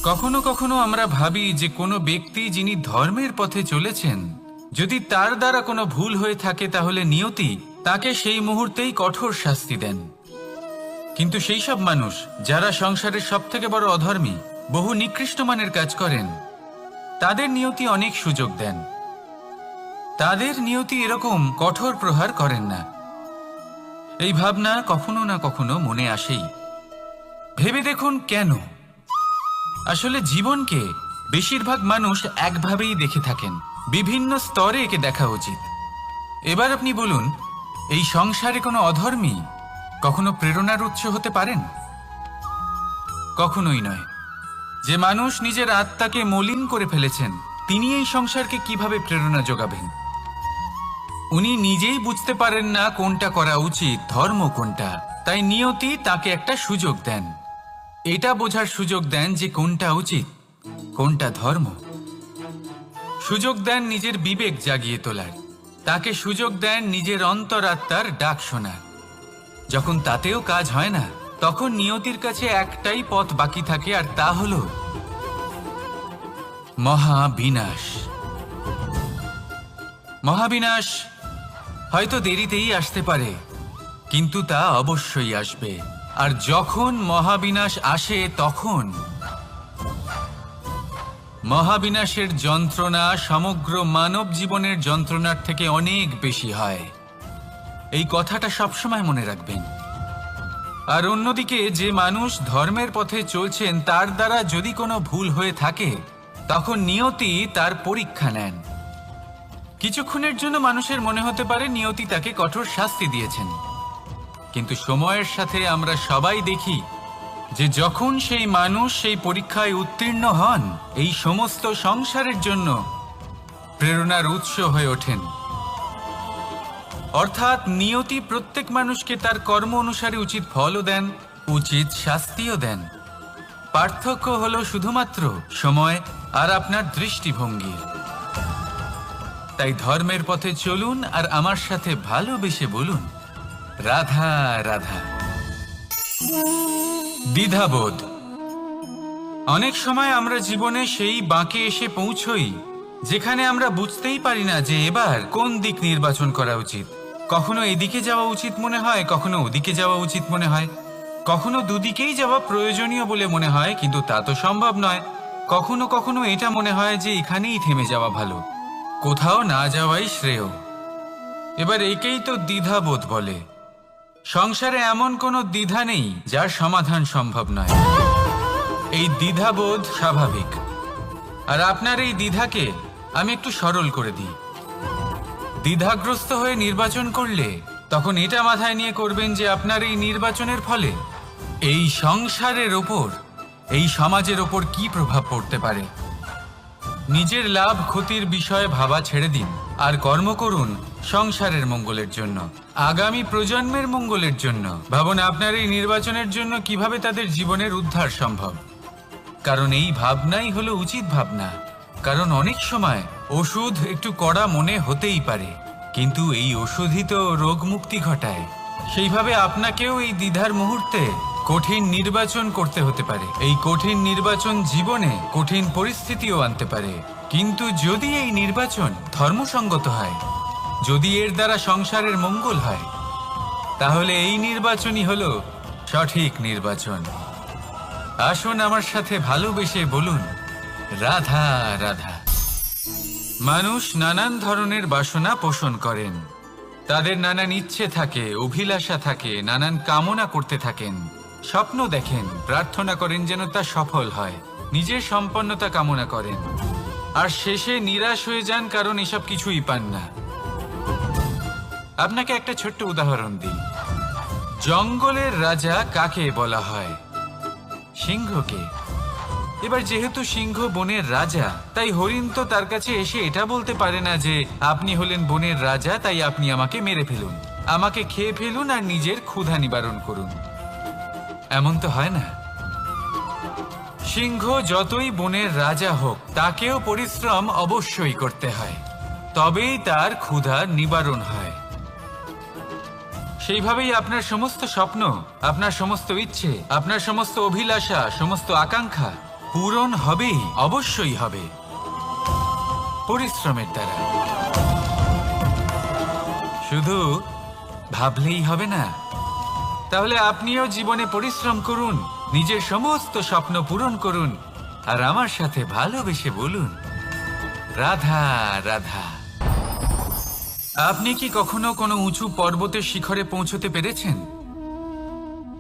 কখনো কখনো আমরা ভাবি যে কোনো ব্যক্তি যিনি ধর্মের পথে চলেছেন, যদি তার দ্বারা কোনো ভুল হয়ে থাকে তাহলে নিয়তি তাকে সেই মুহূর্তেই কঠোর শাস্তি দেন। কিন্তু সেই সব মানুষ যারা সংসারের সবথেকে বড় অধর্মী, বহু নিকৃষ্ট মানের কাজ করেন, তাদের নিয়তি অনেক সুযোগ দেন। তাদের নিয়তি এরকম কঠোর প্রহার করেন না। এই ভাবনা কখনো না কখনো মনে আসেই। ভেবে দেখুন কেন? আসলে জীবনকে বেশিরভাগ মানুষ একভাবেই দেখে থাকেন, বিভিন্ন স্তরে একে দেখা উচিত। এবার আপনি বলুন, এই সংসারে কোনো অধর্মী কখনো প্রেরণার উৎস হতে পারেন? কখনোই নয়। যে মানুষ নিজের আত্মাকে মলিন করে ফেলেছেন, তিনি এই সংসারকে কিভাবে প্রেরণা যোগাবেন? উনি নিজেই বুঝতে পারেন না কোনটা করা উচিত, ধর্ম কোনটা। তাই নিয়তি তাকে একটা সুযোগ দেন, এটা বোঝার সুযোগ দেন যে কোনটা উচিত, কোনটা ধর্ম। সুযোগ দেন নিজের বিবেক জাগিয়ে তোলার, তাকে সুযোগ দেন নিজের অন্তরাত্মার ডাক শোনার। যখন তাতেও কাজ হয় না, তখন নিয়তির কাছে একটাই পথ বাকি থাকে, আর তা হল মহাবিনাশ। মহাবিনাশ হয়তো দেরিতেই আসতে পারে, কিন্তু তা অবশ্যই আসবে। আর যখন মহাবিনাশ আসে, তখন মহাবিনাশের যন্ত্রণা সমগ্র মানব জীবনের যন্ত্রণার থেকে অনেক বেশি হয়। এই কথাটা সবসময় মনে রাখবেন। আর অন্যদিকে যে মানুষ ধর্মের পথে চলছেন, তার দ্বারা যদি কোনো ভুল হয়ে থাকে, তখন নিয়তি তার পরীক্ষা নেন। কিছুক্ষণের জন্য মানুষের মনে হতে পারে নিয়তি তাকে কঠোর শাস্তি দিয়েছেন, কিন্তু সময়ের সাথে আমরা সবাই দেখি যে যখন সেই মানুষ সেই পরীক্ষায় উত্তীর্ণ হন, এই সমস্ত সংসারের জন্য প্রেরণার উৎস হয়ে ওঠেন। অর্থাৎ নিয়তি প্রত্যেক মানুষকে তার কর্ম অনুসারে উচিত ফলও দেন, উচিত শাস্তিও দেন। পার্থক্য হলো শুধুমাত্র সময় আর আপনার দৃষ্টিভঙ্গির। তাই ধর্মের পথে চলুন আর আমার সাথে ভালোবেসে বলুন, রাধা রাধা। দ্বিধাবোধ। অনেক সময় আমরা জীবনে সেই বাঁকে এসে পৌঁছই যেখানে আমরা বুঝতেই পারি না যে এবার কোন দিক নির্বাচন করা উচিত। কখনো এদিকে যাওয়া উচিত মনে হয়, কখনো ওদিকে যাওয়া উচিত মনে হয়, কখনো দুদিকেই যাওয়া প্রয়োজনীয় বলে মনে হয়, কিন্তু তা তো সম্ভব নয়। কখনো কখনো এটা মনে হয় যে এখানেই থেমে যাওয়া ভালো, কোথাও না যাওয়াই শ্রেয়। এবার একেই তো দ্বিধাবোধ বলে। সংসারে এমন কোনো দ্বিধা নেই যার সমাধান সম্ভব নয়। এই দ্বিধাবোধ স্বাভাবিক। আর আপনার এই দ্বিধাকে আমি একটু সরল করে দিই। দ্বিধাগ্রস্ত হয়ে নির্বাচন করলে তখন এটা মাথায় নিয়ে করবেন যে আপনার এই নির্বাচনের ফলে এই সংসারের ওপর, এই সমাজের ওপর কি প্রভাব পড়তে পারে। নিজের লাভ ক্ষতির বিষয়ে ভাবা ছেড়ে দিন আর কর্ম করুন সংসারের মঙ্গলের জন্য, আগামী প্রজন্মের মঙ্গলের জন্য। ভাবুন আপনার এই নির্বাচনের জন্য কিভাবে তাদের জীবনের উদ্ধার সম্ভব। কারণ এই ভাবনাই হলো উচিত ভাবনা। কারণ অনেক সময় ওষুধ একটু কড়া মনে হতেই পারে, কিন্তু এই ওষুধই তো রোগ মুক্তি ঘটায়। সেইভাবে আপনাকেও এই দ্বিধার মুহূর্তে কঠিন নির্বাচন করতে হতে পারে। এই কঠিন নির্বাচন জীবনে কঠিন পরিস্থিতিও আনতে পারে, কিন্তু যদি এই নির্বাচন ধর্মসঙ্গত হয়, যদি এর দ্বারা সংসারের মঙ্গল হয়, তাহলে এই নির্বাচনই হলো সঠিক নির্বাচন। আসুন আমার সাথে ভালোবেসে বলুন, রাধা রাধা। মানুষ নানান ধরনের বাসনা পোষণ করেন, তাদের নানান ইচ্ছে থাকে, অভিলাষা থাকে, নানান কামনা করতে থাকেন, স্বপ্ন দেখেন, প্রার্থনা করেন যেন তা সফল হয়, নিজের সম্পন্নতা কামনা করেন, আর শেষে নিরাশ হয়ে যান কারণ এসব কিছুই পান না। আপনাকে একটা ছোট্ট উদাহরণ দিই। জঙ্গলের রাজা কাকে বলা হয়? সিংহকে। এবার যেহেতু সিংহ বনের রাজা, তাই হরিণ তো তার কাছে এসে এটা বলতে পারে না যে আপনি হলেন বনের রাজা, তাই আপনি আমাকে মেরে ফেলুন, আমাকে খেয়ে ফেলুন আর নিজের ক্ষুধা নিবারণ করুন। এমন তো হয় না। সিংহ যতই বনের রাজা হোক, তাকেও পরিশ্রম অবশ্যই করতে হয়, তবেই তার ক্ষুধা নিবারণ হয়। সেইভাবেই আপনার সমস্ত স্বপ্ন, আপনার সমস্ত ইচ্ছে, আপনার সমস্ত অভিলাষা, সমস্ত আকাঙ্ক্ষা পূরণ হবেই, অবশ্যই হবে, পরিশ্রমের দ্বারা। শুধু ভাবলেই হবে না। তাহলে আপনিও জীবনে পরিশ্রম করুন, নিজের সমস্ত স্বপ্ন পূরণ করুন, আর আমার সাথে ভালোবেসে বলুন, রাধা রাধা। আপনি কি কখনো কোনো উঁচু পর্বতের শিখরে পৌঁছতে পেরেছেন?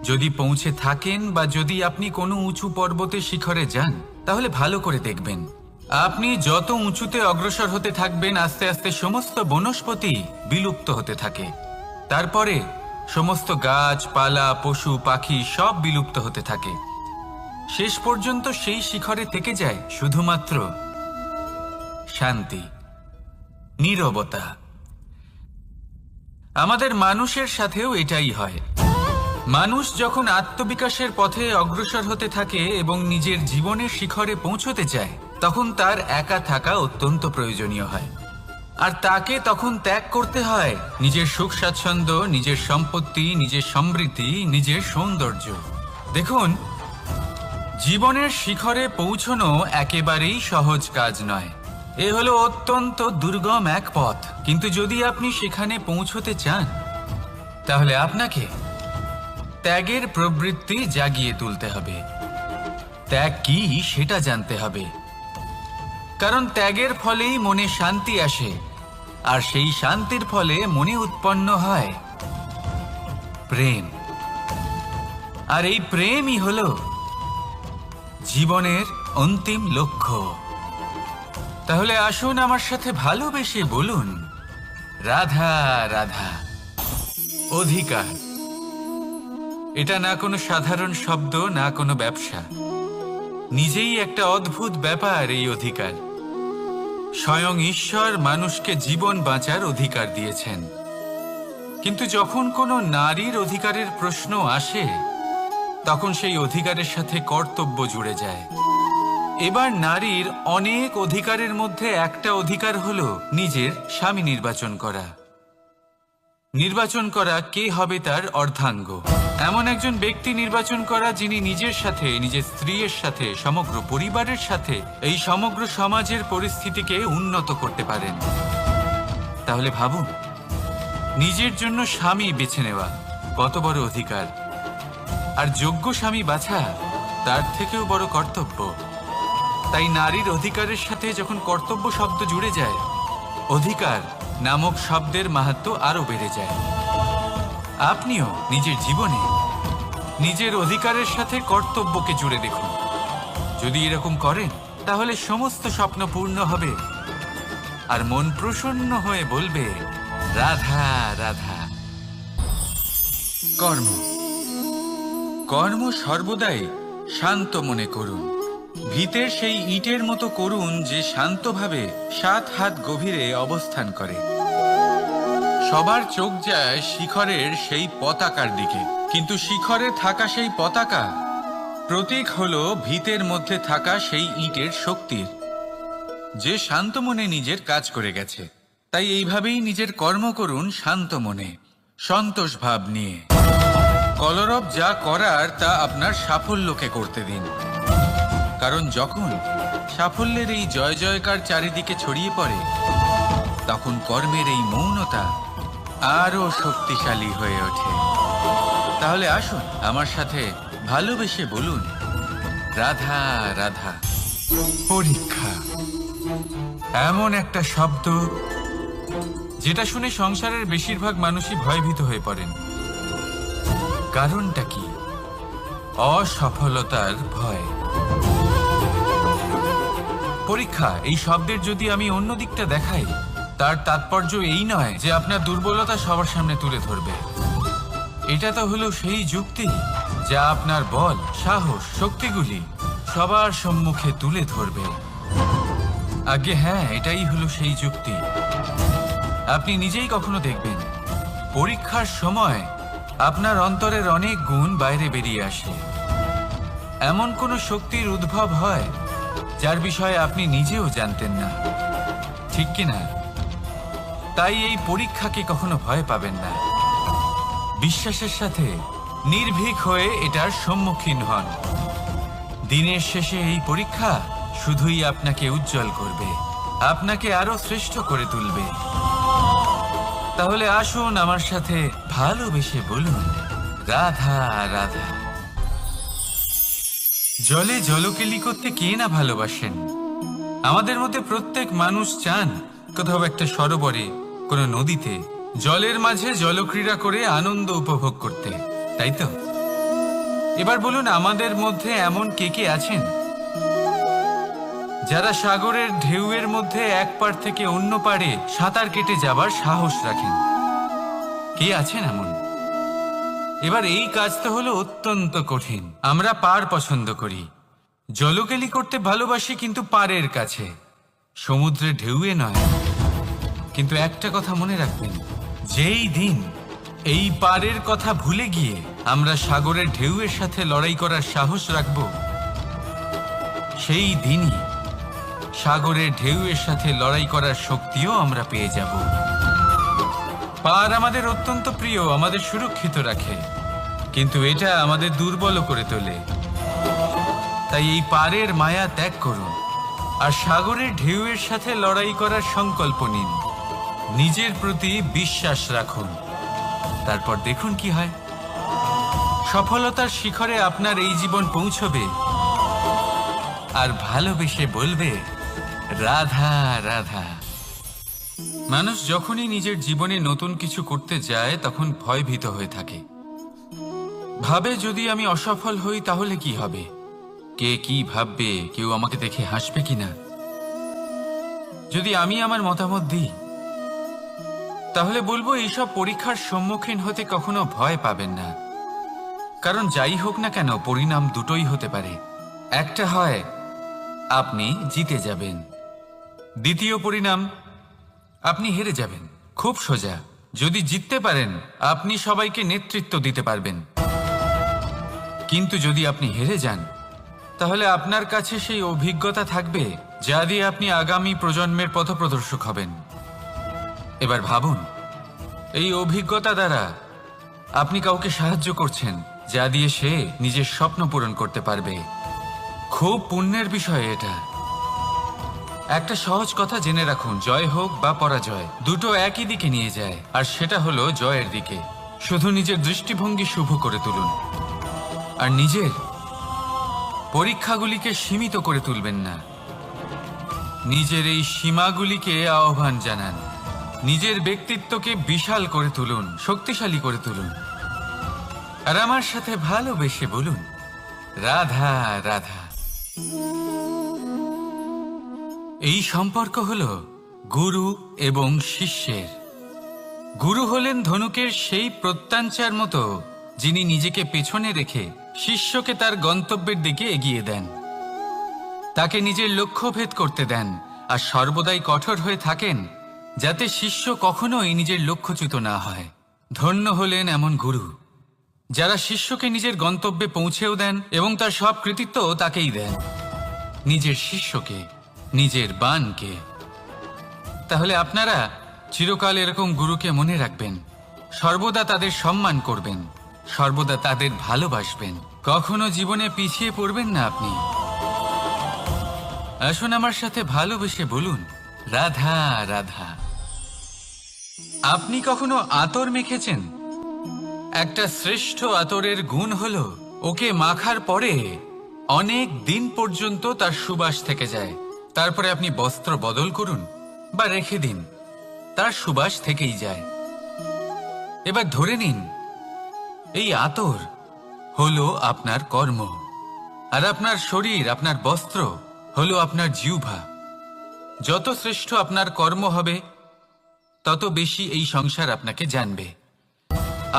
যদি পৌঁছে থাকেন বা যদি আপনি কোনো উঁচু পর্বতের শিখরে যান, তাহলে ভালো করে দেখবেন, আপনি যত উঁচুতে অগ্রসর হতে থাকবেন, আস্তে আস্তে সমস্ত বনস্পতি বিলুপ্ত হতে থাকে। তারপরে সমস্ত গাছপালা, পশু পাখি সব বিলুপ্ত হতে থাকে। শেষ পর্যন্ত সেই শিখরে থেকে যায় শুধুমাত্র শান্তি, নীরবতা। আমাদের মানুষের সাথেও এটাই হয়। মানুষ যখন আত্মবিকাশের পথে অগ্রসর হতে থাকে এবং নিজের জীবনের শিখরে পৌঁছতে চায়, তখন তার একা থাকা অত্যন্ত প্রয়োজনীয় হয়। আর তাকে তখন ত্যাগ করতে হয় নিজের সুখ স্বাচ্ছন্দ্য, নিজের সম্পত্তি, নিজের সমৃদ্ধি, নিজের সৌন্দর্য। দেখুন, জীবনের শিখরে পৌঁছনো একেবারেই সহজ কাজ নয়। এ হলো অত্যন্ত দুর্গম এক পথ। কিন্তু যদি আপনি সেখানে পৌঁছতে চান, তাহলে আপনাকে ত্যাগের প্রবৃত্তি জাগিয়ে তুলতে হবে। ত্যাগ কি সেটা জানতে হবে, কারণ ত্যাগের ফলেই মনে শান্তি আসে, আর সেই শান্তির ফলে মনে উৎপন্ন হয় প্রেম। আর এই প্রেমই হলো জীবনের অন্তিম লক্ষ্য। তাহলে আসুন আমার সাথে ভালোবেসে বলুন, রাধা রাধা। অধিকার, এটা না কোনো সাধারণ শব্দ, না কোনো ব্যবসা, নিজেই একটা অদ্ভুত ব্যাপার। এই অধিকার স্বয়ং ঈশ্বর মানুষকে জীবন বাঁচার অধিকার দিয়েছেন। কিন্তু যখন কোনো নারীর অধিকারের প্রশ্ন আসে, তখন সেই অধিকারের সাথে কর্তব্য জুড়ে যায়। এবার নারীর অনেক অধিকারের মধ্যে একটা অধিকার হলো নিজের স্বামী নির্বাচন করা। নির্বাচন করা কে হবে তার অর্ধাঙ্গ, এমন একজন ব্যক্তি নির্বাচন করা যিনি নিজের সাথে, নিজের স্ত্রীর সাথে, সমগ্র পরিবারের সাথে এই সমগ্র সমাজের পরিস্থিতিকে উন্নত করতে পারেন। তাহলে ভাবুন, নিজের জন্য স্বামী বেছে নেওয়া কত বড় অধিকার, আর যোগ্য স্বামী বাছা তার থেকেও বড় কর্তব্য। তাই নারীর অধিকারের সাথে যখন কর্তব্য শব্দ জুড়ে যায়, অধিকার নামক শব্দের মাহাত্ম্য আরো বেড়ে যায়। আপনিও নিজের জীবনে নিজের অধিকারের সাথে কর্তব্যকে জুড়ে দেখুন। যদি এরকম করেন, তাহলে সমস্ত স্বপ্ন পূর্ণ হবে, আর মন প্রসন্ন হয়ে বলবে, রাধা রাধা। কর্ম, কর্ম সর্বদাই শান্ত মনে করুন। ভিতের সেই ইটের মতো করুন যে শান্তভাবে 7 হাত গভীরে অবস্থান করে। সবার চোখ যায় শিখরের সেই পতাকার দিকে, কিন্তু শিখরে থাকা সেই পতাকা প্রতীক হলো ভিতের মধ্যে থাকা সেই ইটের শক্তির, যে শান্ত মনে নিজের কাজ করে গেছে। তাই এইভাবেই নিজের কর্ম করুন শান্ত মনে, সন্তোষ ভাব নিয়ে। কলরব যা করার তা আপনার সাফল্যকে করতে দিন, কারণ যখন সাফল্যের এই জয় জয়কার চারিদিকে ছড়িয়ে পড়ে, তখন কর্মের এই মৌনতা আরো শক্তিশালী হয়ে ওঠে। তাহলে আসুন আমার সাথে ভালোবেসে বলুন, রাধা রাধা। পরীক্ষা এমন একটা শব্দ যেটা শুনে সংসারের বেশিরভাগ মানুষই ভয়ভীত হয়ে পড়েন। কারণটা কি? অসফলতার ভয়। পরীক্ষা এই শব্দের যদি আমি অন্য দিকটা দেখাই, তার তাৎপর্য এই নয় যে আপনার দুর্বলতা সবার সামনে তুলে ধরবে। এটা তো হলো সেই যুক্তি যা আপনার বল, সাহস, শক্তিগুলি সবার সম্মুখে তুলে ধরবে। আগে হ্যাঁ, এটাই হলো সেই যুক্তি। আপনি নিজেই কখনো দেখবেন, পরীক্ষার সময় আপনার অন্তরের অনেক গুণ বাইরে বেরিয়ে আসে। এমন কোনো শক্তির উদ্ভব হয় যার বিষয়ে আপনি নিজেও জানতেন না, ঠিক কিনা? তাই এই পরীক্ষাকে কখনো ভয় পাবেন না। বিশ্বাসের সাথে নির্ভীক হয়ে এটার সম্মুখীন হন। দিনের শেষে এই পরীক্ষা শুধুই আপনাকে উজ্জ্বল করবে, আপনাকে আরো শ্রেষ্ঠ করে তুলবে। তাহলে আসুন আমার সাথে ভালোবেসে বলুন, রাধা রাধা। জলে জলকেলি করতে কে না ভালোবাসেন? আমাদের মধ্যে প্রত্যেক মানুষ চান কোথাও একটা সরোবরে, কোনো নদীতে, জলের মাঝে জলক্রীড়া করে আনন্দ উপভোগ করতে, তাই তো? এবার বলুন, আমাদের মধ্যে এমন কে কে আছেন যারা সাগরের ঢেউয়ের মধ্যে এক পাড় থেকে অন্য পাড়ে সাঁতার কেটে যাবার সাহস রাখেন? কে আছেন এমন? এবার এই কাজ তো হলো অত্যন্ত কঠিন। আমরা পার পছন্দ করি, জলকেলি করতে ভালোবাসি, কিন্তু পাড়ের কাছে, সমুদ্রের ঢেউয়ে নয়। কিন্তু একটা কথা মনে রাখবেন, যেই দিন এই পাড়ের কথা ভুলে গিয়ে আমরা সাগরের ঢেউয়ের সাথে লড়াই করার সাহস রাখব, সেই দিনই সাগরের ঢেউয়ের সাথে লড়াই করার শক্তিও আমরা পেয়ে যাব। পার আমাদের অত্যন্ত প্রিয়, আমাদের সুরক্ষিত রাখে, কিন্তু এটা আমাদের দুর্বল করে তোলে। তাই এই পারের মায়া ত্যাগ করুন আর সাগরের ঢেউয়ের সাথে লড়াই করার সংকল্প নিন। নিজের প্রতি বিশ্বাস রাখুন, তারপর দেখুন কি হয়। সফলতার শিখরে আপনার এই জীবন পৌঁছবে আর ভালোবেসে বলবে, রাধা রাধা। মানুষ যখনই নিজের জীবনে নতুন কিছু করতে যায় তখন ভয়ভীত হয়ে থাকে। ভাবে, যদি আমি অসফল হই তাহলে কি হবে? কে কি ভাববে? কেউ আমাকে দেখে হাসবে কিনা? যদি আমি আমার মতামত দিই তাহলে বলবো, এইসব পরীক্ষার সম্মুখীন হতে কখনো ভয় পাবেন না। কারণ যাই হোক না কেন, পরিণাম দুটোই হতে পারে। একটা হয় আপনি জিতে যাবেন, দ্বিতীয় পরিণাম আপনি হেরে যাবেন। খুব সোজা। যদি জিততে পারেন আপনি সবাইকে নেতৃত্ব দিতে পারবেন, কিন্তু যদি আপনি হেরে যান তাহলে আপনার কাছে সেই অভিজ্ঞতা থাকবে যা দিয়ে আপনি আগামী প্রজন্মের পথপ্রদর্শক হবেন। এবার ভাবুন, এই অভিজ্ঞতা দ্বারা আপনি কাউকে সাহায্য করছেন যা দিয়ে সে নিজের স্বপ্ন পূরণ করতে পারবে। খুব পুণ্যের বিষয় এটা। একটা সহজ কথা জেনে রাখুন, জয় হোক বা পরাজয়, দুটো একই দিকে নিয়ে যায়, আর সেটা হলো জয়ের দিকে। শুধু নিজের দৃষ্টিভঙ্গি শুভ করে তুলুন আর নিজের পরীক্ষাগুলিকে সীমিত করে তুলবেন না। নিজের এই সীমাগুলিকে আহ্বান জানান, নিজের ব্যক্তিত্বকে বিশাল করে তুলুন, শক্তিশালী করে তুলুন। আর আমার সাথে ভালোবেসে বলুন, রাধা রাধা। এই সম্পর্ক হলো গুরু এবং শিষ্যের। গুরু হলেন ধনুকের সেই প্রত্যঞ্চার মতো, যিনি নিজেকে পেছনে রেখে শিষ্যকে তার গন্তব্যের দিকে এগিয়ে দেন, তাকে নিজের লক্ষ্য ভেদ করতে দেন, আর সর্বদাই কঠোর হয়ে থাকেন যাতে শিষ্য কখনোই নিজের লক্ষ্যচ্যুত না হয়। ধন্য হলেন এমন গুরু যারা শিষ্যকে নিজের গন্তব্যে পৌঁছেও দেন এবং তার সব কৃতিত্ব তাকেই দেন, নিজের শিষ্যকে, নিজের বাণকে। তাহলে আপনারা চিরকাল এরকম গুরুকে মনে রাখবেন, সর্বদা তাদের সম্মান করবেন, সর্বদা তাদের ভালোবাসবেন, কখনো জীবনে পিছিয়ে পড়বেন না আপনি। আসুন আমার সাথে ভালোবেসে বলুন, রাধা রাধা। আপনি কখনো আতর মেখেছেন? একটা শ্রেষ্ঠ আতরের গুণ হলো ওকে মাখার পরে অনেক দিন পর্যন্ত তার সুবাস থেকে যায়। তারপরে আপনি বস্ত্র বদল করুন বা রেখে দিন, তার সুবাস থেকেই যায়। এবার ধরে নিন এই আতর হলো আপনার কর্ম, আর আপনার শরীর, আপনার বস্ত্র হলো আপনার জিহ্বা। যত শ্রেষ্ঠ আপনার কর্ম হবে তত বেশি এই সংসার আপনাকে জানবে।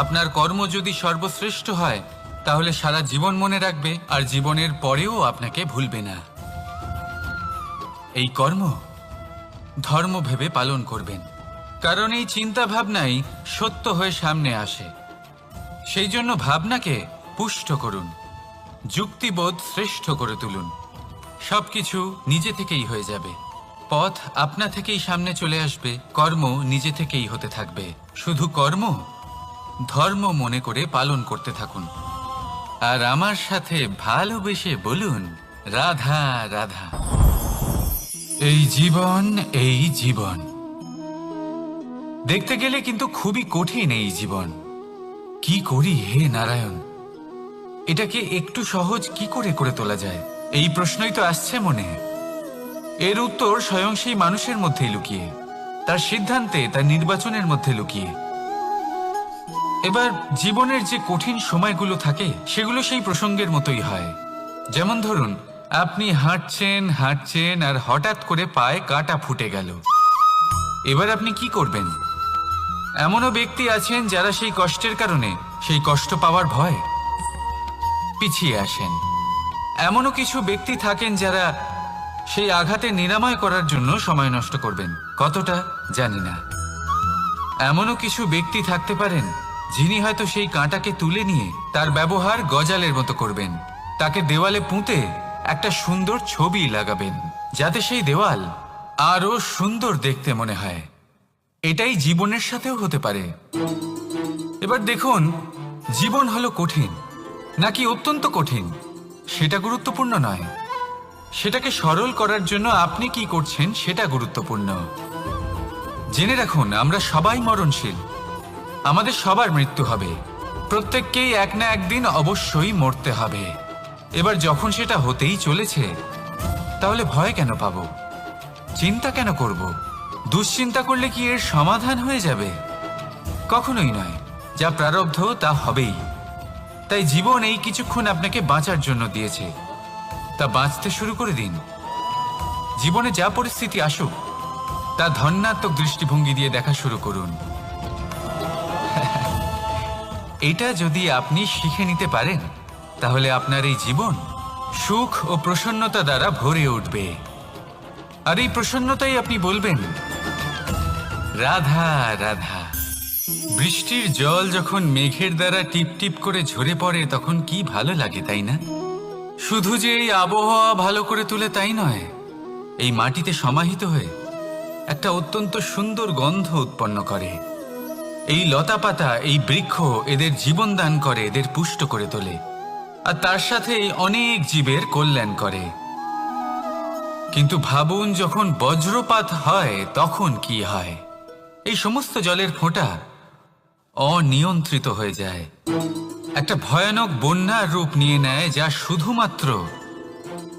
আপনার কর্ম যদি সর্বশ্রেষ্ঠ হয় তাহলে সারা জীবন মনে রাখবে, আর জীবনের পরেও আপনাকে ভুলবে না। এই কর্ম ধর্ম ভেবে পালন করবেন, কারণ এই চিন্তা ভাবনাই সত্য হয়ে সামনে আসে। সেই জন্য ভাবনাকে পুষ্ট করুন, যুক্তিবোধ শ্রেষ্ঠ করে তুলুন। সবকিছু নিজে থেকেই হয়ে যাবে, পথ আপনা থেকেই সামনে চলে আসবে, কর্ম নিজে থেকেই হতে থাকবে। শুধু কর্ম ধর্ম মনে করে পালন করতে থাকুন। আর আমার সাথে ভালোবেসে বলুন, রাধা রাধা। এই জীবন, এই জীবন দেখতে গেলে কিন্তু খুবই কঠিন। এই জীবন কি করি হে নারায়ণ, এটাকে একটু সহজ কি করে করে তোলা যায়, এই প্রশ্নই তো আসছে মনে। এর উত্তর স্বয়ং সেই মানুষের মধ্যেই লুকিয়ে, তার সিদ্ধান্তে, তার নির্বাচনের মধ্যে লুকিয়ে। এবার জীবনের যে কঠিন সময়গুলো থাকে সেগুলো সেই প্রসঙ্গের মতোই হয়। যেমন ধরুন, আপনি হাঁটছেন হাঁটছেন আর হঠাৎ করে পায়ে কাঁটা ফুটে গেল। এবার আপনি কি করবেন? এমনও ব্যক্তি আছেন যারা সেই কষ্টের কারণে, সেই কষ্ট পাওয়ার ভয় পিছিয়ে আসেন। এমনও কিছু ব্যক্তি থাকেন যারা সেই আঘাতে নিরাময় করার জন্য সময় নষ্ট করবেন, কতটা জানি না। এমনও কিছু ব্যক্তি থাকতে পারেন যিনি হয়তো সেই কাঁটাকে তুলে নিয়ে তার ব্যবহার গজালের মতো করবেন, তাকে দেওয়ালে পুঁতে একটা সুন্দর ছবি লাগাবেন যাতে সেই দেওয়াল আরো সুন্দর দেখতে মনে হয়। এটাই জীবনের সাথেও হতে পারে। এবার দেখুন, জীবন হলো কঠিন নাকি অত্যন্ত কঠিন সেটা গুরুত্বপূর্ণ নয়, সেটাকে সরল করার জন্য আপনি কি করছেন সেটা গুরুত্বপূর্ণ। জেনে রাখুন, আমরা সবাই মরণশীল, আমাদের সবার মৃত্যু হবে, প্রত্যেককেই এক না একদিন অবশ্যই মরতে হবে। এবার যখন সেটা হতেই চলেছে, তাহলে ভয় কেন পাবো, চিন্তা কেন করব? দুশ্চিন্তা করলে কি এর সমাধান হয়ে যাবে? কখনোই নয়। যা প্রারব্ধ তা হবেই। তাই জীবন এই কিছুক্ষণ আপনাকে বাঁচার জন্য দিয়েছে, তা বাঁচতে শুরু করে দিন। জীবনে যা পরিস্থিতি আসুক তা ধন্যাত্মক দৃষ্টিভঙ্গি দিয়ে দেখা শুরু করুন। এটা যদি আপনি শিখে নিতে পারেন, তাহলে আপনার এই জীবন সুখ ও প্রসন্নতা দ্বারা ভরে উঠবে। আর এই প্রসন্নতাই আপনি বলবেন, রাধা রাধা। বৃষ্টির জল যখন মেঘের দ্বারা টিপ টিপ করে ঝরে পড়ে তখন কি ভালো লাগে, তাই না? শুধু যে এই আবহাওয়া ভালো করে তুলে তাই নয়, এই মাটিতে সমাহিত হয়ে একটা অত্যন্ত সুন্দর গন্ধ উৎপন্ন করে। এই লতা পাতা, এই বৃক্ষ এদের জীবন দান করে, এদের পুষ্ট করে তোলে, আর তার সাথে অনেক জীবের কল্যাণ করে। কিন্তু ভাবুন, যখন বজ্রপাত হয় তখন কি হয়? এই সমস্ত জলের ফোঁটা অনিয়ন্ত্রিত হয়ে যায়, একটা ভয়ানক বন্যার রূপ নিয়ে নেয়, যা শুধুমাত্র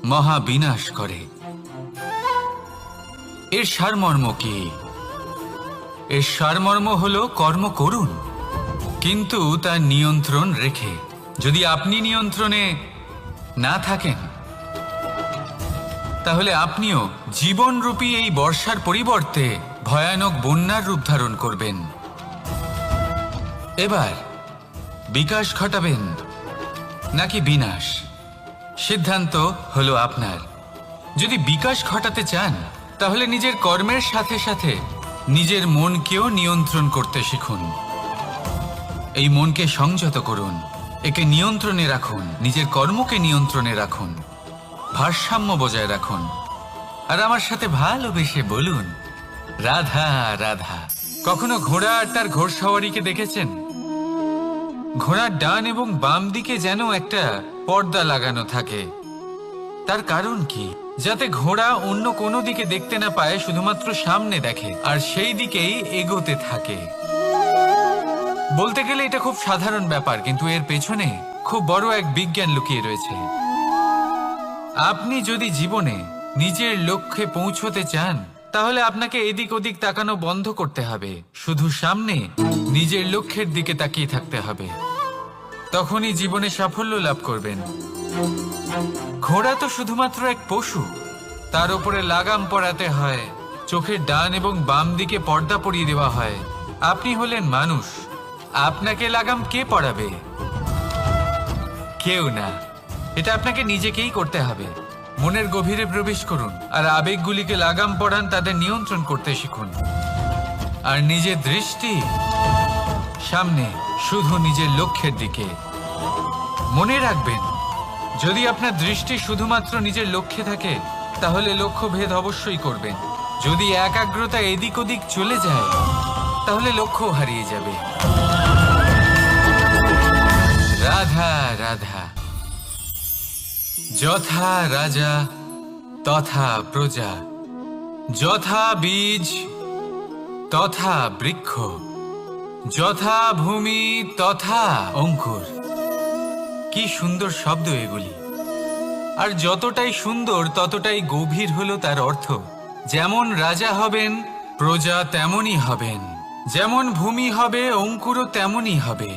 মহাবিনাশ করে। এর সারমর্ম কি? এর সারমর্ম হলো কর্ম করুন, কিন্তু তার নিয়ন্ত্রণ রেখে। যদি আপনি নিয়ন্ত্রণে না থাকেন, তাহলে আপনিও জীবনরূপী এই বর্ষার পরিবর্তে ভয়ানক বন্যার রূপ ধারণ করবেন। এবার বিকাশ ঘটাবেন নাকি বিনাশ, সিদ্ধান্ত হলো আপনার। যদি বিকাশ ঘটাতে চান, তাহলে নিজের কর্মের সাথে সাথে নিজের মনকেও নিয়ন্ত্রণ করতে শিখুন। এই মনকে সংযত করুন, একে নিয়ন্ত্রণে রাখুন, নিজের কর্মকে নিয়ন্ত্রণে রাখুন, ভারসাম্য বজায় রাখুন। আর আমার সাথে ভালোবেসে বলুন, রাধা রাধা। কখনো ঘোড়া আর তার ঘোড়সওয়ারিকে দেখেছেন? ঘোড়ার ডান এবং বাম দিকে যেন একটা পর্দা লাগানো থাকে। তার কারণ কি? যাতে ঘোড়া অন্য কোনো দিকে দেখতে না পায়, শুধুমাত্র সামনে দেখে আর সেই দিকেই এগোতে থাকে। বলতে গেলে এটা খুব সাধারণ ব্যাপার, কিন্তু এর পেছনে খুব বড় এক বিজ্ঞান লুকিয়ে রয়েছে। আপনি যদি জীবনে নিজের লক্ষ্যে পৌঁছতে চান, তাহলে আপনাকে এদিক ওদিক তাকানো বন্ধ করতে হবে, শুধু সামনে নিজের লক্ষ্যের দিকে তাকিয়ে থাকতে হবে। তখনই জীবনে সাফল্য লাভ করবেন। ঘোড়া তো শুধুমাত্র এক পশু, তার উপরে লাগাম পরাতে হয়, চোখের ডান এবং বাম দিকে পর্দা পরিয়ে দেওয়া হয়। আপনি হলেন মানুষ, আপনাকে লাগাম কে পরাবে? কেউ না। এটা আপনাকে নিজেকেই করতে হবে। মনের গভীরে প্রবেশ করুন আর আবেগগুলিকে লাগাম পরান, তাদের নিয়ন্ত্রণ করতে শিখুন। আর নিজের দৃষ্টি সামনে, শুধু নিজের লক্ষ্যের দিকে। মনে রাখবেন, যদি আপনার দৃষ্টি শুধুমাত্র নিজের লক্ষ্যে থাকে, তাহলে লক্ষ্য ভেদ অবশ্যই করবেন। যদি একাগ্রতা এদিক ওদিক চলে যায়, তাহলে লক্ষ্য হারিয়ে যাবে। যথা রাজা তথা প্রজা, যথা বীজ তথা বৃক্ষ, যথা ভূমি তথা অঙ্কুর। কি সুন্দর শব্দ এগুলি! আর যতটাই সুন্দর ততটাই গভীর হলো তার অর্থ। যেমন রাজা হবেন, প্রজা তেমনই হবেন। যেমন ভূমি হবে, অঙ্কুরও তেমনই হবে।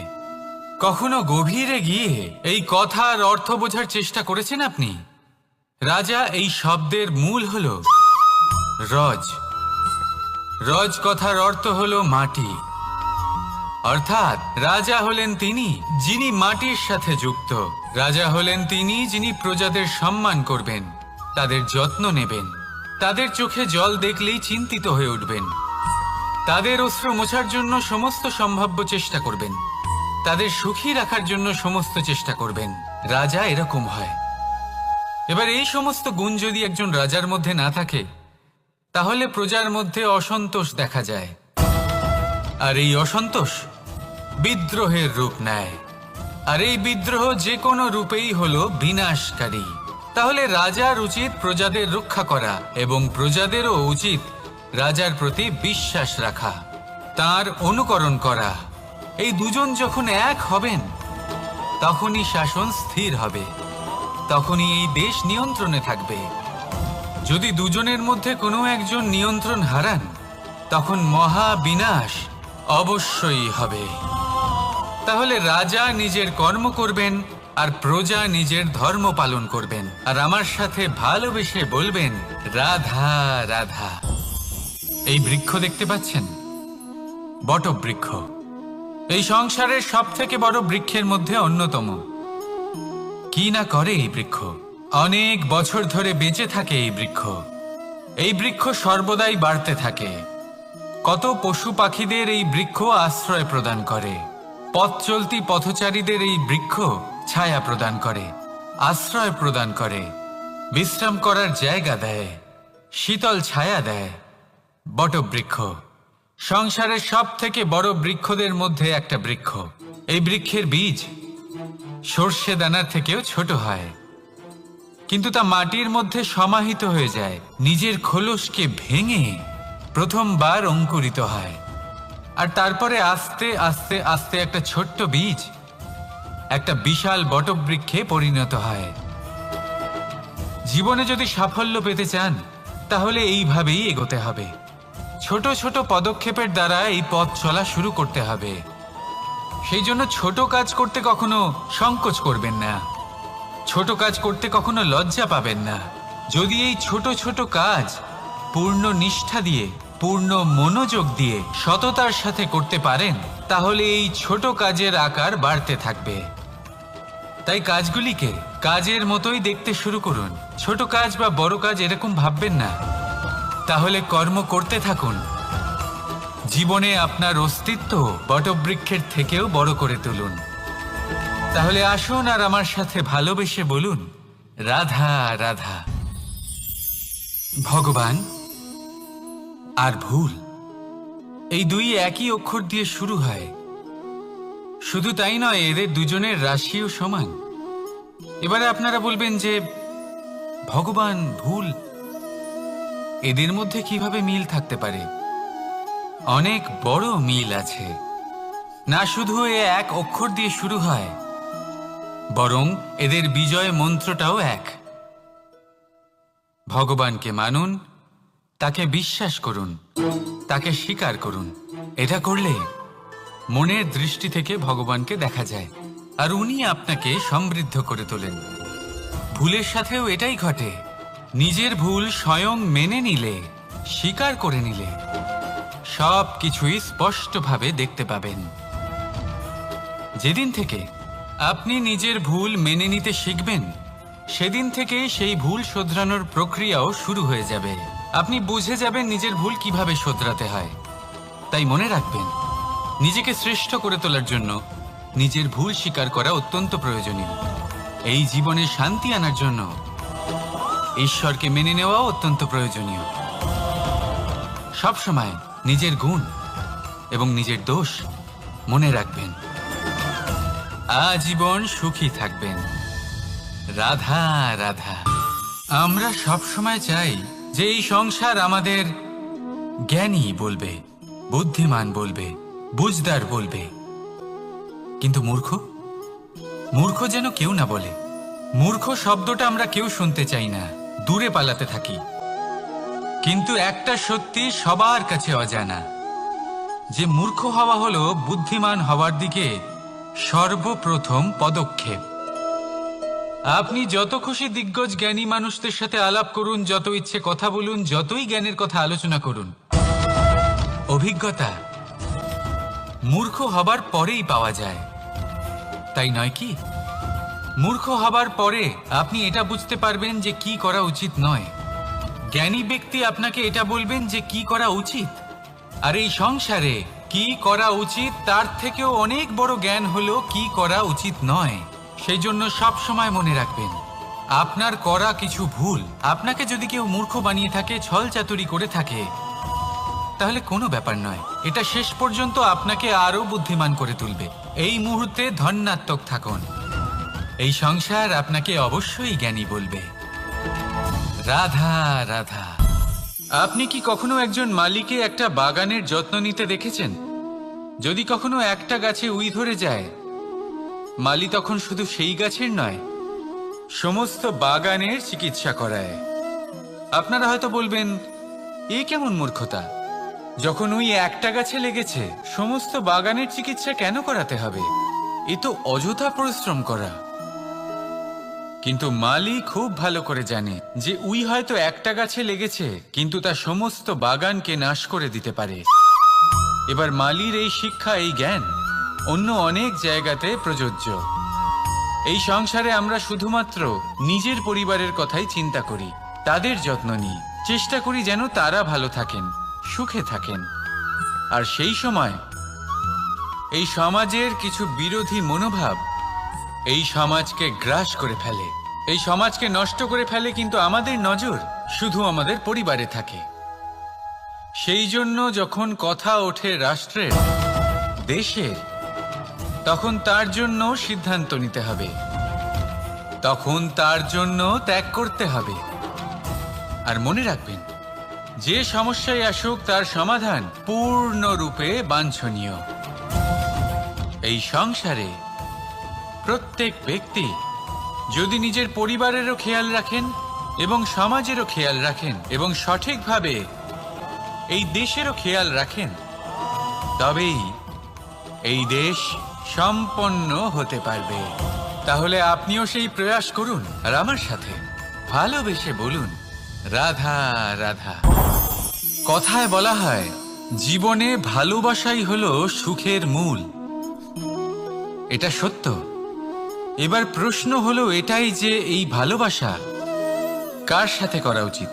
কখনো গভীরে গিয়ে এই কথার অর্থ বোঝার চেষ্টা করেছেন আপনি? রাজা এই শব্দের মূল হল রজ। রজ কথার অর্থ হল মাটি। অর্থাৎ রাজা হলেন তিনি যিনি মাটির সাথে যুক্ত। রাজা হলেন তিনি যিনি প্রজাদের সম্মান করবেন, তাদের যত্ন নেবেন, তাদের চোখে জল দেখলেই চিন্তিত হয়ে উঠবেন, তাদের অশ্রু মোছার জন্য সমস্ত সম্ভাব্য চেষ্টা করবেন, তাদের সুখী রাখার জন্য সমস্ত চেষ্টা করবেন। রাজা এরকম হয়। এবার এই সমস্ত গুণ যদি একজন রাজার মধ্যে না থাকে, তাহলে প্রজার মধ্যে অসন্তোষ দেখা যায়। আর এই অসন্তোষ বিদ্রোহের রূপ নেয়। আর এই বিদ্রোহ যে কোনো রূপেই হলো বিনাশকারী। তাহলে রাজার উচিত প্রজাদের রক্ষা করা, এবং প্রজাদেরও উচিত রাজার প্রতি বিশ্বাস রাখা, তার অনুকরণ করা। এই দুজন যখন এক হবেন, তখনই শাসন স্থির হবে, তখনই এই দেশ নিয়ন্ত্রণে থাকবে। যদি দুজনের মধ্যে কোনো একজন নিয়ন্ত্রণ হারান, তখন মহা বিনাশ অবশ্যই হবে। তাহলে রাজা নিজের কর্ম করবেন আর প্রজা নিজের ধর্ম পালন করবেন, আর আমার সাথে ভালোবেসে বলবেন রাধা রাধা। এই বৃক্ষ দেখতে পাচ্ছেন, বটবৃক্ষ। এই সংসারের সব থেকে বড় বৃক্ষের মধ্যে অন্যতম। কি না করে এই বৃক্ষ! অনেক বছর ধরে বেঁচে থাকে এই বৃক্ষ। এই বৃক্ষ সর্বদাই বাড়তে থাকে। কত পশু পাখিদের এই বৃক্ষ আশ্রয় প্রদান করে। পথ চলতি পথচারীদের এই বৃক্ষ ছায়া প্রদান করে, আশ্রয় প্রদান করে, বিশ্রাম করার জায়গা দেয়, শীতল ছায়া দেয়। বটবৃক্ষ সংসারের সব থেকে বড় বৃক্ষদের মধ্যে একটা বৃক্ষ। এই বৃক্ষের বীজ সর্ষে দানার থেকেও ছোট হয়, কিন্তু তা মাটির মধ্যে সমাহিত হয়ে যায়, নিজের খোলসকে ভেঙে প্রথমবার অঙ্কুরিত হয়। আর তারপরে আস্তে আস্তে আস্তে একটা ছোট্ট বীজ একটা বিশাল বটবৃক্ষে পরিণত হয়। জীবনে যদি সাফল্য পেতে চান, তাহলে এইভাবেই এগোতে হবে। ছোট ছোট পদক্ষেপের দ্বারা এই পথ চলা শুরু করতে হবে। সেই জন্য ছোট কাজ করতে কখনো সংকোচ করবেন না, ছোট কাজ করতে কখনো লজ্জা পাবেন না। যদি এই ছোট ছোট কাজ পূর্ণ নিষ্ঠা দিয়ে, পূর্ণ মনোযোগ দিয়ে, সততার সাথে করতে পারেন, তাহলে এই ছোট কাজের আকার বাড়তে থাকবে। তাই কাজগুলিকে কাজের মতোই দেখতে শুরু করুন। ছোট কাজ বা বড় কাজ এরকম ভাববেন না। তাহলে কর্ম করতে থাকুন। জীবনে আপনার অস্তিত্ব বটবৃক্ষের থেকেও বড় করে তুলুন। তাহলে আসুন আর আমার সাথে ভালোবেসে বলুন রাধা রাধা। ভগবান আর ভুল, এই দুই একই অক্ষর দিয়ে শুরু হয়। শুধু তাই নয়, এদের দুজনের রাশিও সমান। এবারে আপনারা বলবেন যে ভগবান, ভুল, এদের মধ্যে কিভাবে মিল থাকতে পারে? অনেক বড় মিল আছে। না শুধু এ এক অক্ষর দিয়ে শুরু হয়, বরং এদের বিজয় মন্ত্রটাও এক। ভগবানকে মানুন, তাকে বিশ্বাস করুন, তাকে স্বীকার করুন। এটা করলে মনের দৃষ্টি থেকে ভগবানকে দেখা যায়, আর উনি আপনাকে সমৃদ্ধ করে তোলেন। ভুলের সাথেও এটাই ঘটে। নিজের ভুল স্বয়ং মেনে নিলে, স্বীকার করে নিলে, সব কিছুই স্পষ্টভাবে দেখতে পাবেন। যেদিন থেকে আপনি নিজের ভুল মেনে নিতে শিখবেন, সেদিন থেকে সেই ভুল শোধরানোর প্রক্রিয়াও শুরু হয়ে যাবে। আপনি বুঝে যাবেন নিজের ভুল কিভাবে শোধরাতে হয়। তাই মনে রাখবেন, নিজেকে শ্রেষ্ঠ করে তোলার জন্য নিজের ভুল স্বীকার করা অত্যন্ত প্রয়োজনীয়। এই জীবনে শান্তি আনার জন্য ঈশ্বরকে মেনে নেওয়াও অত্যন্ত প্রয়োজনীয়। সবসময় নিজের গুণ এবং নিজের দোষ মনে রাখবেন। আজীবন সুখী থাকবেন। রাধা রাধা। আমরা সব সময় চাই যে এই সংসার আমাদের জ্ঞানী বলবে, বুদ্ধিমান বলবে, বুঝদার বলবে, কিন্তু মূর্খ মূর্খ যেন কেউ না বলে। মূর্খ শব্দটা আমরা কেউ শুনতে চাই না, দূরে পালাতে থাকি। কিন্তু একটা সত্যি সবার কাছে অজানা, যে মূর্খ হওয়া হলো বুদ্ধিমান হওয়ার দিকে সর্বপ্রথম পদক্ষেপ। আপনি যত খুশি দিগ্গজ জ্ঞানী মানুষদের সাথে আলাপ করুন, যত ইচ্ছে কথা বলুন, যতই জ্ঞানের কথা আলোচনা করুন, অভিজ্ঞতা মূর্খ হবার পরেই পাওয়া যায়, তাই নয় কি? মূর্খ হবার পরে আপনি এটা বুঝতে পারবেন যে কি করা উচিত নয়। জ্ঞানী ব্যক্তি আপনাকে এটা বলবেন যে কি করা উচিত। আর এই সংসারে কি করা উচিত তার থেকেও অনেক বড় জ্ঞান হলো কি করা উচিত নয়। সেই জন্য সব সময় মনে রাখবেন, আপনার করা কিছু ভুল, আপনাকে যদি কেউ মূর্খ বানিয়ে থাকে, ছল চাতুরি করে থাকে, তাহলে কোনো ব্যাপার নয়। এটা শেষ পর্যন্ত আপনাকে আরো বুদ্ধিমান করে তুলবে। এই মুহূর্তে ধন্যাত্মক থাকুন, এই সংসার আপনাকে অবশ্যই জ্ঞানী বলবে। রাধা রাধা। আপনি কি কখনো একজন মালিকে একটা বাগানের যত্ন নিতে দেখেছেন? যদি কখনো একটা গাছে উই ধরে যায়, মালি তখন শুধু সেই গাছের নয়, সমস্ত বাগানের চিকিৎসা করায়। আপনারা হয়তো বলবেন, এ কেমন মূর্খতা, যখন উই একটা গাছে লেগেছে সমস্ত বাগানের চিকিৎসা কেন করাতে হবে? এ তো অযথা পরিশ্রম করা। কিন্তু মালি খুব ভালো করে জানে যে উই হয়তো একটা গাছে লেগেছে, কিন্তু তা সমস্ত বাগানকে নাশ করে দিতে পারে। এবার মালির এই শিক্ষা, এই জ্ঞান অন্য অনেক জায়গাতে প্রযোজ্য। এই সংসারে আমরা শুধুমাত্র নিজের পরিবারের কথাই চিন্তা করি, তাদের যত্ন নিই, চেষ্টা করি যেন তারা ভালো থাকেন, সুখে থাকেন। আর সেই সময় এই সমাজের কিছু বিরোধী মনোভাব এই সমাজকে গ্রাস করে ফেলে, এই সমাজকে নষ্ট করে ফেলে, কিন্তু আমাদের নজর শুধু আমাদের পরিবারে থাকে। সেই জন্য যখন কথা ওঠে রাষ্ট্রের, দেশের, তখন তার জন্য সিদ্ধান্ত নিতে হবে, তখন তার জন্য ত্যাগ করতে হবে। আর মনে রাখবেন, যে সমস্যায় আসুক তার সমাধান পূর্ণরূপে বাঞ্ছনীয়। এই সংসারে প্রত্যেক ব্যক্তি যদি নিজের পরিবারেরও খেয়াল রাখেন এবং সমাজেরও খেয়াল রাখেন এবং সঠিকভাবে এই দেশেরও খেয়াল রাখেন, তবেই এই দেশ সম্পন্ন হতে পারবে। তাহলে আপনিও সেই প্রয়াস করুন আর আমার সাথে ভালোবেসে বলুন, রাধা রাধা। কথায় বলা হয়, জীবনে ভালোবাসাই হলো সুখের মূল। এটা সত্য। এবার প্রশ্ন হলো এটাই যে এই ভালোবাসা কার সাথে করা উচিত।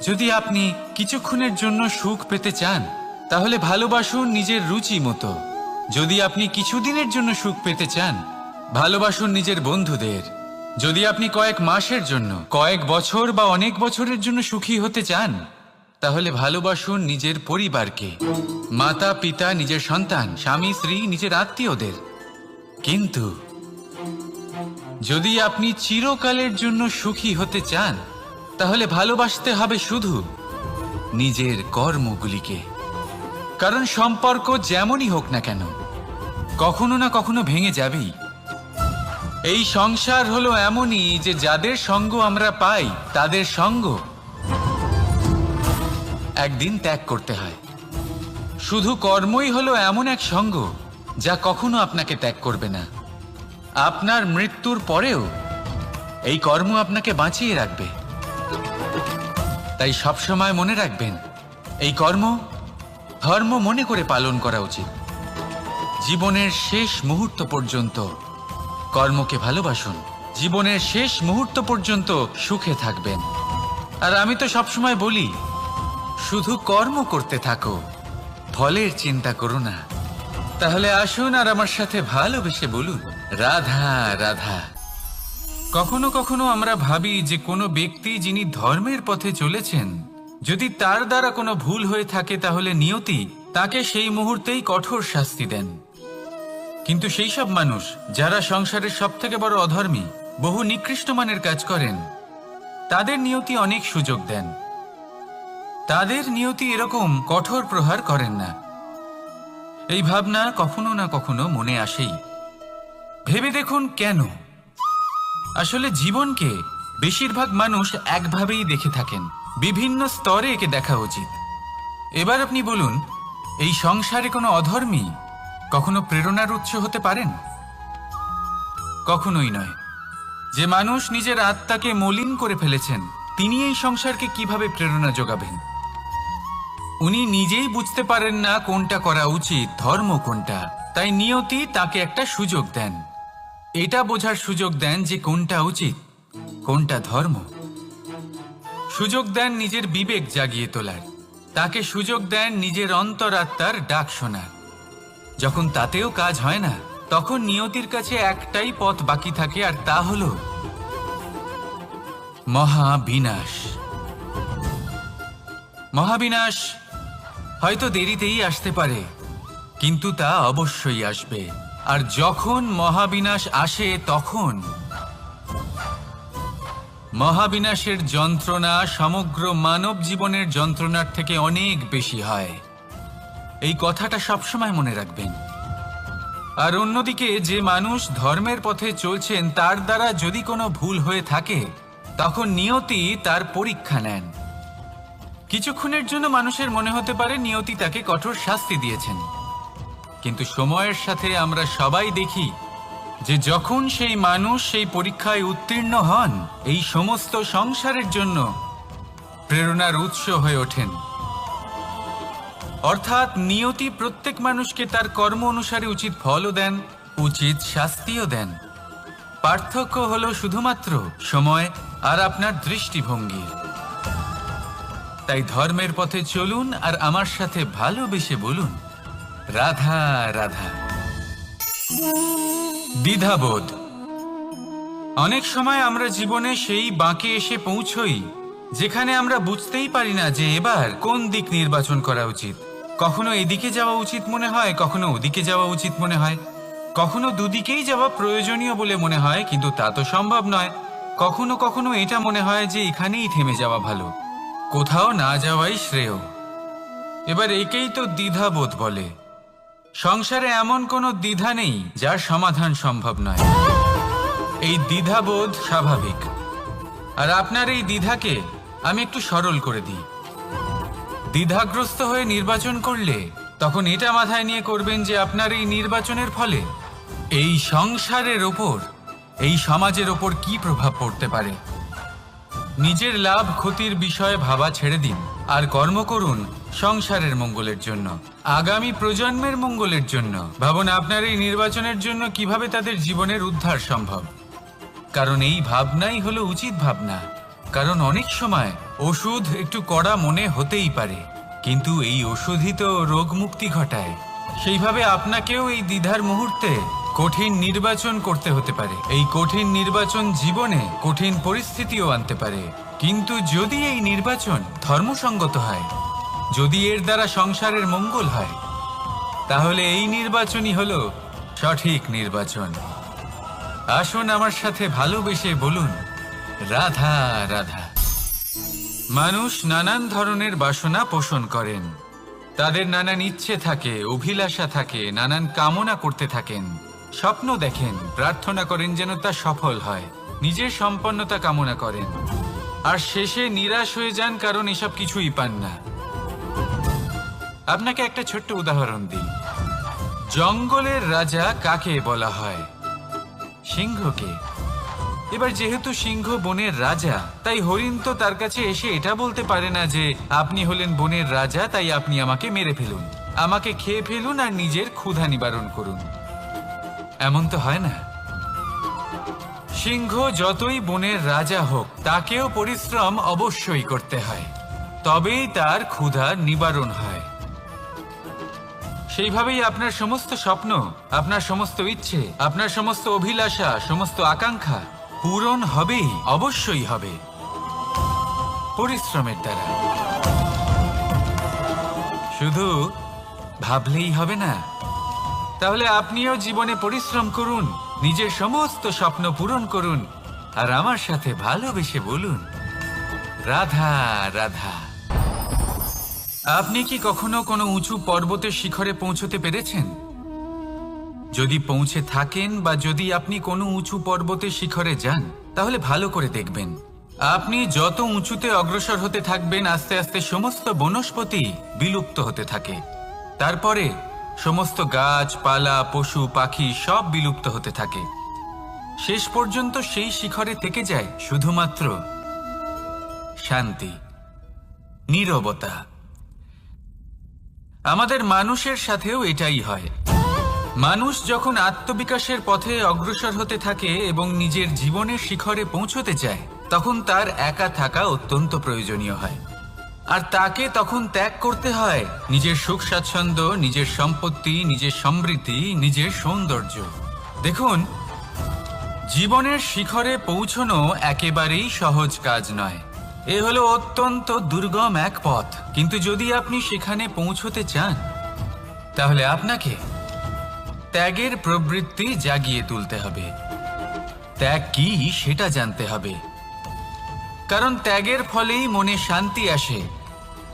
যদি আপনি কিছুক্ষণের জন্য সুখ পেতে চান, তাহলে ভালোবাসুন নিজের রুচি মতো। যদি আপনি কিছুদিনের জন্য সুখ পেতে চান, ভালোবাসুন নিজের বন্ধুদের। যদি আপনি কয়েক মাসের জন্য, কয়েক বছর বা অনেক বছরের জন্য সুখী হতে চান, তাহলে ভালোবাসুন নিজের পরিবারকে, মাতা পিতা, নিজের সন্তান, স্বামী স্ত্রী, নিজের আত্মীয়দের। কিন্তু যদি আপনি চিরকালের জন্য সুখী হতে চান, তাহলে ভালোবাসতে হবে শুধু নিজের কর্মগুলিকে। কারণ সম্পর্ক যেমনই হোক না কেন, কখনো না কখনো ভেঙে যাবেই। এই সংসার হলো এমনই যে যাদের সঙ্গ আমরা পাই, তাদের সঙ্গ একদিন ত্যাগ করতে হয়। শুধু কর্মই হলো এমন এক সঙ্গ যা কখনো আপনাকে ত্যাগ করবে না। আপনার মৃত্যুর পরেও এই কর্ম আপনাকে বাঁচিয়ে রাখবে। তাই সবসময় মনে রাখবেন, এই কর্ম ধর্ম মনে করে পালন করা উচিত। জীবনের শেষ মুহূর্ত পর্যন্ত কর্মকে ভালোবাসুন, জীবনের শেষ মুহূর্ত পর্যন্ত সুখে থাকবেন। আর আমি তো সবসময় বলি, শুধু কর্ম করতে থাকো, ফলের চিন্তা করো না। তাহলে আসুন আর আমার সাথে ভালোবেসে বলুন, রাধা রাধা। কখনো কখনো আমরা ভাবি যে কোনো ব্যক্তি যিনি ধর্মের পথে চলেছেন, যদি তার দ্বারা কোনো ভুল হয়ে থাকে, তাহলে নিয়তি তাকে সেই মুহূর্তেই কঠোর শাস্তি দেন। কিন্তু সেই সব মানুষ যারা সংসারের সব থেকে বড় অধর্মী, বহু নিকৃষ্ট মানের কাজ করেন, তাদের নিয়তি অনেক সুযোগ দেন। তাদের নিয়তি এরকম কঠোর প্রহার করেন না। এই ভাবনা কখনো না কখনো মনে আসেই। ভেবে দেখুন কেন? আসলে জীবনকে বেশিরভাগ মানুষ একভাবেই দেখে থাকেন, বিভিন্ন স্তরে একে দেখা উচিত। এবার আপনি বলুন, এই সংসারে কোনো অধর্মী কখনো প্রেরণার উৎস হতে পারেন? কখনোই নয়। যে মানুষ নিজের আত্মাকে মলিন করে ফেলেছেন, তিনি এই সংসারকে কিভাবে প্রেরণা যোগাবেন? উনি নিজেই বুঝতে পারেন না কোনটা করা উচিত, ধর্ম কোনটা। তাই নিয়তি তাকে একটা সুযোগ দেন, এটা বোঝার সুযোগ দেন যে কোনটা উচিত, কোনটা ধর্ম। সুযোগ দেন নিজের বিবেক জাগিয়ে তোলার, তাকে সুযোগ দেন নিজের অন্তরাত্মার ডাক শোনার। যখন তাতেও কাজ হয় না, তখন নিয়তির কাছে একটাই পথ বাকি থাকে, আর তা হল মহাবিনাশ। মহাবিনাশ হয়তো দেরিতেই আসতে পারে, কিন্তু তা অবশ্যই আসবে। আর যখন মহাবিনাশ আসে, তখন মহাবিনাশের যন্ত্রণা সমগ্র মানব জীবনের যন্ত্রণার থেকে অনেক বেশি হয়। এই কথাটা সবসময় মনে রাখবেন। আর অন্যদিকে যে মানুষ ধর্মের পথে চলছেন, তার দ্বারা যদি কোনো ভুল হয়ে থাকে, তখন নিয়তি তার পরীক্ষা নেন। কিছুক্ষণের জন্য মানুষের মনে হতে পারে নিয়তি তাকে কঠোর শাস্তি দিয়েছেন, কিন্তু সময়ের সাথে আমরা সবাই দেখি যে যখন সেই মানুষ সেই পরীক্ষায় উত্তীর্ণ হন, এই সমস্ত সংসারের জন্য প্রেরণার উৎস হয়ে ওঠেন। অর্থাৎ নিয়তি প্রত্যেক মানুষকে তার কর্ম অনুসারে উচিত ফলও দেন, উচিত শাস্তিও দেন। পার্থক্য হলো শুধুমাত্র সময় আর আপনার দৃষ্টিভঙ্গি। তাই ধর্মের পথে চলুন আর আমার সাথে ভালোবেসে বলুন, রাধা রাধা। দ্বিধাবোধ। অনেক সময় আমরা জীবনে সেই বাঁকে এসে পৌঁছই যেখানে আমরা বুঝতেই পারি না যে এবার কোন দিক নির্বাচন করা উচিত। কখনো এদিকে যাওয়া উচিত মনে হয়, কখনো ওদিকে যাওয়া উচিত মনে হয়, কখনো দুদিকেই যাওয়া প্রয়োজনীয় বলে মনে হয়, কিন্তু তা তো সম্ভব নয়। কখনো কখনো এটা মনে হয় যে এখানেই থেমে যাওয়া ভালো, কোথাও না যাওয়াই শ্রেয়। এবার একেই তো দ্বিধাবোধ বলে। সংসারে এমন কোনো দ্বিধা নেই যার সমাধান সম্ভব নয়। এই দ্বিধাবোধ স্বাভাবিক। আর আপনার এই দ্বিধাকে আমি একটু সরল করে দিই। দ্বিধাগ্রস্ত হয়ে নির্বাচন করলে তখন এটা মাথায় নিয়ে করবেন যে আপনার এই নির্বাচনের ফলে এই সংসারের ওপর, এই সমাজের ওপর কি প্রভাব পড়তে পারে। নিজের লাভ ক্ষতির বিষয়ে ভাবা ছেড়ে দিন আর কর্ম করুন সংসারের মঙ্গলের জন্য, আগামী প্রজন্মের মঙ্গলের জন্য। ভাবুন আপনার এই নির্বাচনের জন্য কিভাবে তাদের জীবনের উদ্ধার সম্ভব। কারণ এই ভাবনাই হলো উচিত ভাবনা। কারণ অনেক সময় ওষুধ একটু কড়া মনে হতেই পারে, কিন্তু এই ওষুধই তো রোগ মুক্তি ঘটায়। সেইভাবে আপনাকেও এই দ্বিধার মুহূর্তে কঠিন নির্বাচন করতে হতে পারে। এই কঠিন নির্বাচন জীবনে কঠিন পরিস্থিতিও আনতে পারে, কিন্তু যদি এই নির্বাচন ধর্মসঙ্গত হয়, যদি এর দ্বারা সংসারের মঙ্গল হয়, তাহলে এই নির্বাচনই হলো সঠিক নির্বাচন। আসুন আমার সাথে ভালোবেসে বলুন, রাধা রাধা। মানুষ নানান ধরনের বাসনা পোষণ করেন, তাদের নানান ইচ্ছে থাকে, অভিলাষা থাকে, নানান কামনা করতে থাকেন, স্বপ্ন দেখেন, প্রার্থনা করেন যেন তা সফল হয়, নিজের সম্পন্নতা কামনা করেন, আর শেষে নিরাশ হয়ে যান কারণ এসব কিছুই পান না। আপনাকে একটা ছোট্ট উদাহরণ দিই। জঙ্গলের রাজা কাকে বলা হয়? সিংহকে। এবার যেহেতু সিংহ বনের রাজা, তাই হরিণ তো তার কাছে এসে এটা বলতে পারে না যে আপনি হলেন বনের রাজা, তাই আপনি আমাকে মেরে ফেলুন, আমাকে খেয়ে ফেলুন আর নিজের ক্ষুধা নিবারণ করুন। এমন তো হয় না। সিংহ যতই বনের রাজা হোক, তাকেও পরিশ্রম অবশ্যই করতে হয়, তবেই তার ক্ষুধা নিবারণ হয়। সেইভাবেই আপনার সমস্ত স্বপ্ন, আপনার সমস্ত ইচ্ছে, আপনার সমস্ত অভিলাষা, সমস্ত আকাঙ্ক্ষা পূরণ হবেই, অবশ্যই হবে, পরিশ্রমের দ্বারা। শুধু ভাবলেই হবে না, তাহলে আপনিও জীবনে পরিশ্রম করুন, নিজের সমস্ত স্বপ্ন পূরণ করুন, আর আমার সাথে ভালোবেসে বলুন, রাধা রাধা। আপনি কি কখনো কোনো উঁচু পর্বতের শিখরে পৌঁছতে পেরেছেন? যদি পৌঁছে থাকেন বা যদি আপনি কোনো উঁচু পর্বতের শিখরে যান, তাহলে ভালো করে দেখবেন, আপনি যত উঁচুতে অগ্রসর হতে থাকবেন আস্তে আস্তে সমস্ত বনস্পতি বিলুপ্ত হতে থাকে। তারপরে সমস্ত গাছপালা, পশু পাখি সব বিলুপ্ত হতে থাকে। শেষ পর্যন্ত সেই শিখরে থেকে যায় শুধুমাত্র শান্তি, নীরবতা। আমাদের মানুষের সাথেও এটাই হয়। মানুষ যখন আত্মবিকাশের পথে অগ্রসর হতে থাকে এবং নিজের জীবনের শিখরে পৌঁছতে চায়, তখন তার একা থাকা অত্যন্ত প্রয়োজনীয় হয়। আর তাকে তখন ত্যাগ করতে হয় নিজের সুখ স্বাচ্ছন্দ্য, নিজের সম্পত্তি, নিজের সমৃদ্ধি, নিজের সৌন্দর্য। দেখুন, জীবনের শিখরে পৌঁছনো একেবারেই সহজ কাজ নয়। এ হলো অত্যন্ত দুর্গম এক পথ। কিন্তু যদি আপনি সেখানে পৌঁছতে চান, তাহলে আপনাকে ত্যাগের প্রবৃত্তি জাগিয়ে তুলতে হবে। ত্যাগ কি সেটা জানতে হবে, কারণ ত্যাগের ফলেই মনে শান্তি আসে,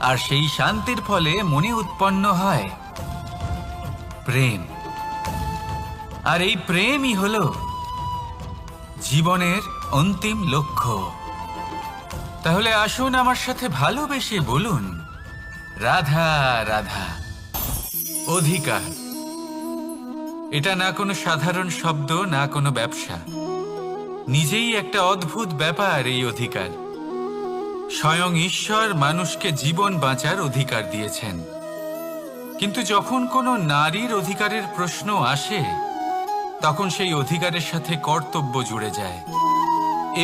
আর সেই শান্তির ফলে মনে উৎপন্ন হয় প্রেম। আর এই প্রেমই হলো জীবনের অন্তিম লক্ষ্য। তাহলে আসুন আমার সাথে ভালোবেসে বলুন, রাধা রাধা। অধিকার, এটা না কোনো সাধারণ শব্দ, না কোনো ব্যবসা। নিজেই একটা অদ্ভুত ব্যাপার এই অধিকার। স্বয়ং ঈশ্বর মানুষকে জীবন বাঁচার অধিকার দিয়েছেন। কিন্তু যখন কোনো নারীর অধিকারের প্রশ্ন আসে, তখন সেই অধিকারের সাথে কর্তব্য জুড়ে যায়।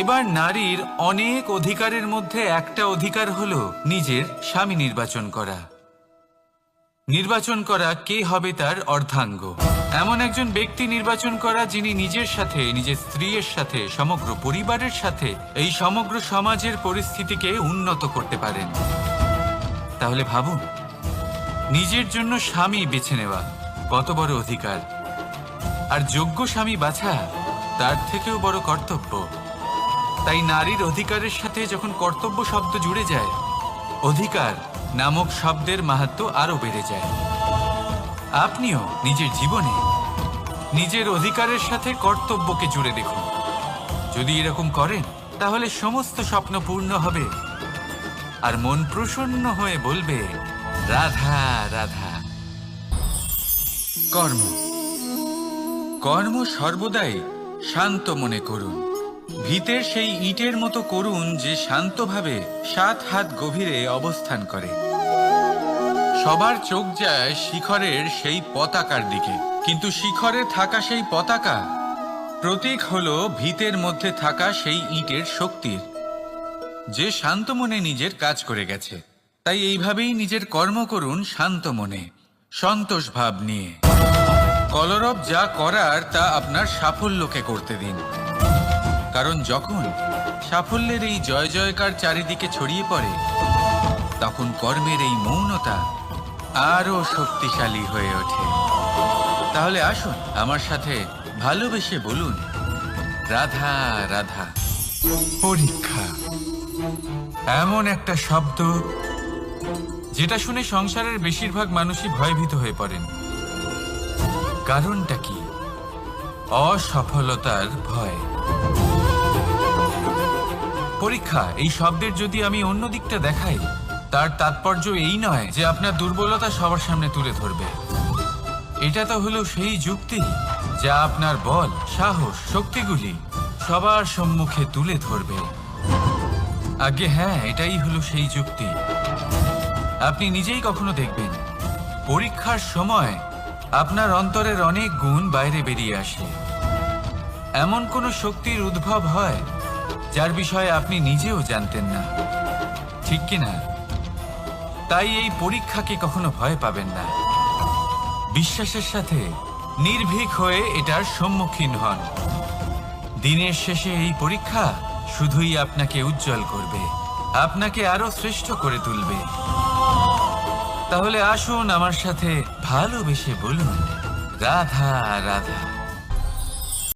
এবার নারীর অনেক অধিকারের মধ্যে একটা অধিকার হলো নিজের স্বামী নির্বাচন করা। নির্বাচন করা কে হবে তার অর্ধাঙ্গ, এমন একজন ব্যক্তি নির্বাচন করা যিনি নিজের সাথে, নিজের স্ত্রীর সাথে, সমগ্র পরিবারের সাথে এই সমগ্র সমাজের পরিস্থিতিকে উন্নত করতে পারেন। তাহলে ভাবুন, নিজের জন্য স্বামী বেছে নেওয়া কত বড় অধিকার, আর যোগ্য স্বামী বাছা তার থেকেও বড় কর্তব্য। তাই নারীর অধিকারের সাথে যখন কর্তব্য শব্দ জুড়ে যায়, অধিকার নামক শব্দের মাহাত্ম্য আরো বেড়ে যায়। আপনিও নিজের জীবনে নিজের অধিকারের সাথে কর্তব্যকে জুড়ে দেখুন। যদি এরকম করেন, তাহলে সমস্ত স্বপ্ন পূর্ণ হবে, আর মন প্রসন্ন হয়ে বলবে, রাধা রাধা। কর্ম, কর্ম সর্বদাই শান্ত মনে করুন। ভিতের সেই ইটের মতো করুন যে শান্তভাবে 7 হাত গভীরে অবস্থান করে। সবার চোখ যায় শিখরের সেই পতাকার দিকে, কিন্তু শিখরে থাকা সেই পতাকা প্রতীক হলো ভিতের মধ্যে থাকা সেই ইটের শক্তির, যে শান্ত মনে নিজের কাজ করে গেছে। তাই এইভাবেই নিজের কর্ম করুন শান্ত মনে, সন্তোষ ভাব নিয়ে। কলরব যা করার তা আপনার সাফল্যকে করতে দিন, কারণ যখন সাফল্যের এই জয় জয়কার চারিদিকে ছড়িয়ে পড়ে, তখন কর্মের এই মৌনতা আরো শক্তিশালী হয়ে ওঠে। তাহলে আসুন আমার সাথে ভালোবেসে বলুন, রাধা রাধা। পরীক্ষা এমন একটা শব্দ যেটা শুনে সংসারের বেশিরভাগ মানুষই ভয়ভীত হয়ে পড়েন। কারণটা কি? অসফলতার ভয়। পরীক্ষা এই শব্দের যদি আমি অন্য দিকটা দেখাই, তার তাৎপর্য এই নয় যে আপনার দুর্বলতা সবার সামনে তুলে ধরবে। এটা তো হলো সেই যুক্তি যা আপনার বল, সাহস, শক্তিগুলি সবার সম্মুখে তুলে ধরবে। আগে হ্যাঁ, এটাই হলো সেই যুক্তি। আপনি নিজেই কখনো দেখবেন, পরীক্ষার সময় আপনার অন্তরের অনেক গুণ বাইরে বেরিয়ে আসে। এমন কোনো শক্তির উদ্ভব হয় যার বিষয়ে আপনি নিজেও জানতেন না, ঠিক কিনা? তাই এই পরীক্ষাকে কখনো ভয় পাবেন না। বিশ্বাসের সাথে নির্ভীক হয়ে এটার সম্মুখীন হন। দিনের শেষে এই পরীক্ষা শুধুই আপনাকে উজ্জ্বল করবে, আপনাকে আরো শ্রেষ্ঠ করে তুলবে। তাহলে আসুন আমার সাথে ভালোবেসে বলুন, রাধা রাধা।